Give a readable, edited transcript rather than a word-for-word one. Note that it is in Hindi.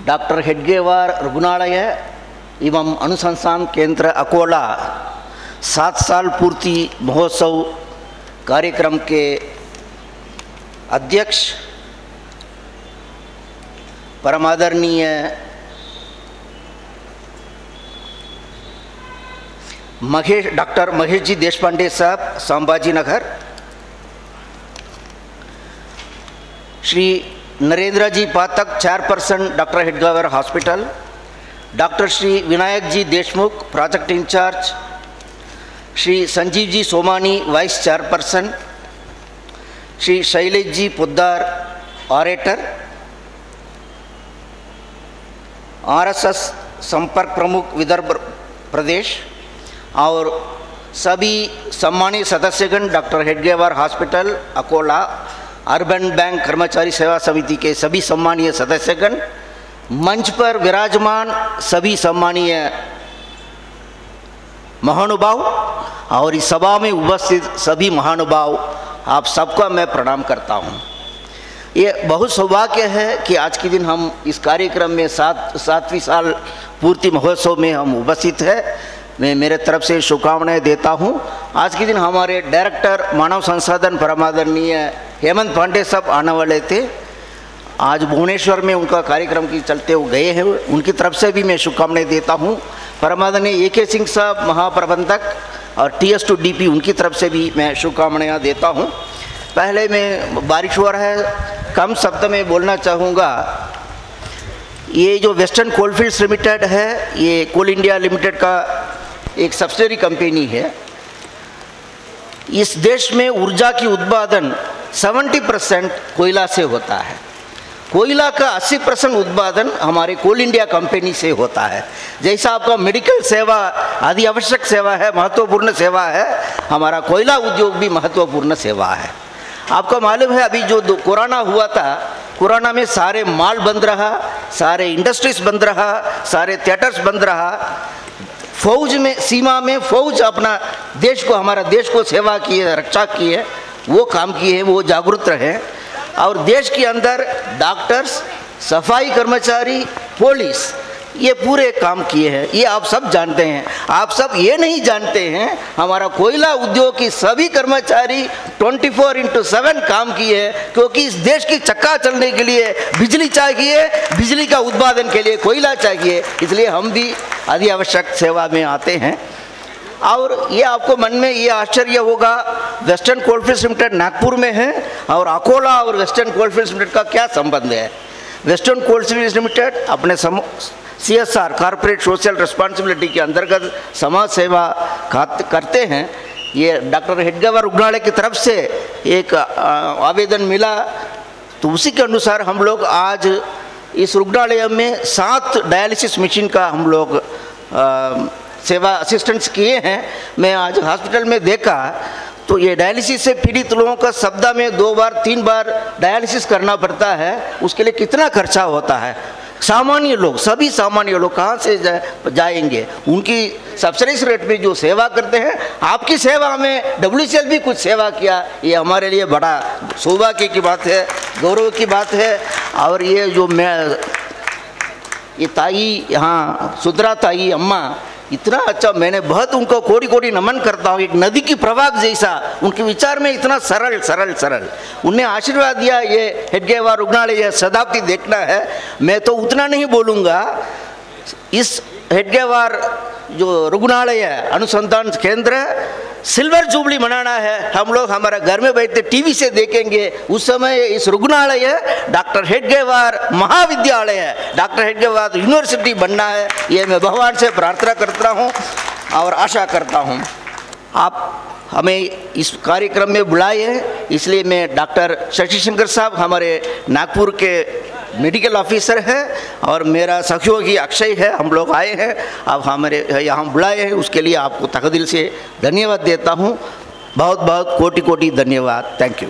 डॉक्टर हेडगेवार रुग्णालय एवं अनुसंधान केंद्र अकोला 7 साल पूर्ति महोत्सव कार्यक्रम के अध्यक्ष परमादरणीय डॉक्टर महेश जी देशपांडे साहब, Sambhaji Nagar, Shri Narendra ji Pathak, chairperson doctor Hedgewar hospital, doctor Shri Vinayak ji Deshmukh, project in charge, Shri Sanjeev ji Somani, vice chairperson, Shri Shailesh ji Poddar, orator, RSS संपर्क प्रमुख विदर्भ प्रदेश और सभी सम्मानित सदस्यगण, doctor Hedgewar hospital Akola, urban bank कर्मचारी सेवा समिति के सभी सम्मानीय सदस्यगण, मंच पर विराजमान सभी सम्मानीय महानुभाव और इस सभा में उपस्थित सभी महानुभाव, आप सबका मैं प्रणाम करता हूँ। ये बहुत सौभाग्य है कि आज के दिन हम इस कार्यक्रम में 7वीं साल पूर्ति महोत्सव में हम उपस्थित हैं। मैं मेरे तरफ से शुभकामनाएं देता हूं। आज के दिन हमारे डायरेक्टर मानव संसाधन परमादरणीय हेमंत पांडे साहब आने वाले थे। आज भुवनेश्वर में उनका कार्यक्रम के चलते वो गए हैं, उनकी तरफ से भी मैं शुभकामनाएं देता हूं। परमादरणीय AK सिंह साहब महाप्रबंधक और TS2 DP, उनकी तरफ से भी मैं शुभकामनाएं देता हूं। पहले मैं बारिश हो रहा है, कम शब्द में बोलना चाहूँगा। ये जो वेस्टर्न कोलफील्ड्स लिमिटेड है, ये कोल इंडिया लिमिटेड का एक सब्सिडरी कंपनी है। इस देश में ऊर्जा की उत्पादन 70% कोयला से होता है। कोयला का 80% उत्पादन हमारे कोल इंडिया कंपनी से होता है। जैसा आपका मेडिकल सेवा आदि आवश्यक सेवा है, महत्वपूर्ण सेवा है, हमारा कोयला उद्योग भी महत्वपूर्ण सेवा है। आपको मालूम है अभी जो कोरोना हुआ था, कोरोना में सारे मॉल बंद रहा, सारे इंडस्ट्रीज बंद रहा, सारे थिएटर्स बंद रहा। फौज में, सीमा में फौज अपना देश को, हमारा देश को सेवा की है, रक्षा की है, वो काम किए हैं, वो जागरूक रहे। और देश के अंदर डॉक्टर्स, सफाई कर्मचारी, पुलिस, ये पूरे काम किए हैं। ये आप सब जानते हैं। आप सब ये नहीं जानते हैं हमारा कोयला उद्योग की सभी कर्मचारी 24/7 काम किए हैं, क्योंकि इस देश की चक्का चलने के लिए बिजली चाहिए, बिजली का उत्पादन के लिए कोयला चाहिए, इसलिए हम भी अति आवश्यक सेवा में आते हैं। और ये आपको मन में ये आश्चर्य होगा, वेस्टर्न कोलफील्ड्स लिमिटेड नागपुर में है और अकोला और वेस्टर्न कोलफील्ड्स लिमिटेड का क्या संबंध है। वेस्टर्न कोलफील्ड्स लिमिटेड अपने CSR कॉर्पोरेट सोशल रिस्पॉन्सिबिलिटी के अंतर्गत समाज सेवा करते हैं। ये डॉक्टर हेडगेवार रुग्णालय की तरफ से एक आवेदन मिला, तो उसी के अनुसार हम लोग आज इस रुग्णालय में 7 डायलिसिस मशीन का हम लोग सेवा असिस्टेंट्स किए हैं। मैं आज हॉस्पिटल में देखा तो ये डायलिसिस से पीड़ित लोगों का सप्ताह में 2 बार 3 बार डायलिसिस करना पड़ता है। उसके लिए कितना खर्चा होता है। सामान्य लोग, सभी सामान्य लोग कहाँ से जाएंगे। उनकी सब्सिडाइज रेट में जो सेवा करते हैं, आपकी सेवा में WCL भी कुछ सेवा किया, ये हमारे लिए बड़ा सौभाग्य की बात है, गौरव की बात है। और ये जो ये ताई यहाँ सुधरा ताई अम्मा, इतना अच्छा, मैंने बहुत उनको कोटि कोटि नमन करता हूँ। एक नदी की प्रवाह जैसा उनके विचार में इतना सरल सरल सरल उन्हें आशीर्वाद दिया। ये हेडगेवार रुग्णालय शताब्दी देखना है। मैं तो उतना नहीं बोलूँगा। इस हेडगेवार जो रुग्णालय अनुसंधान केंद्र सिल्वर जुबली मनाना है। हम लोग हमारा घर में बैठते टीवी से देखेंगे, उस समय इस रुग्णालय डॉक्टर हेडगेवार महाविद्यालय है, डॉक्टर हेडगेवार यूनिवर्सिटी बनना है। ये मैं भगवान से प्रार्थना करता हूँ और आशा करता हूँ। आप हमें इस कार्यक्रम में बुलाए हैं, इसलिए मैं डॉक्टर शशि शंकर साहब हमारे नागपुर के मेडिकल ऑफिसर है और मेरा सहयोगी अक्षय है, हम लोग आए हैं, अब हमारे यहाँ बुलाए हैं, उसके लिए आपको तहे दिल से धन्यवाद देता हूँ। बहुत बहुत कोटि कोटि धन्यवाद। Thank you.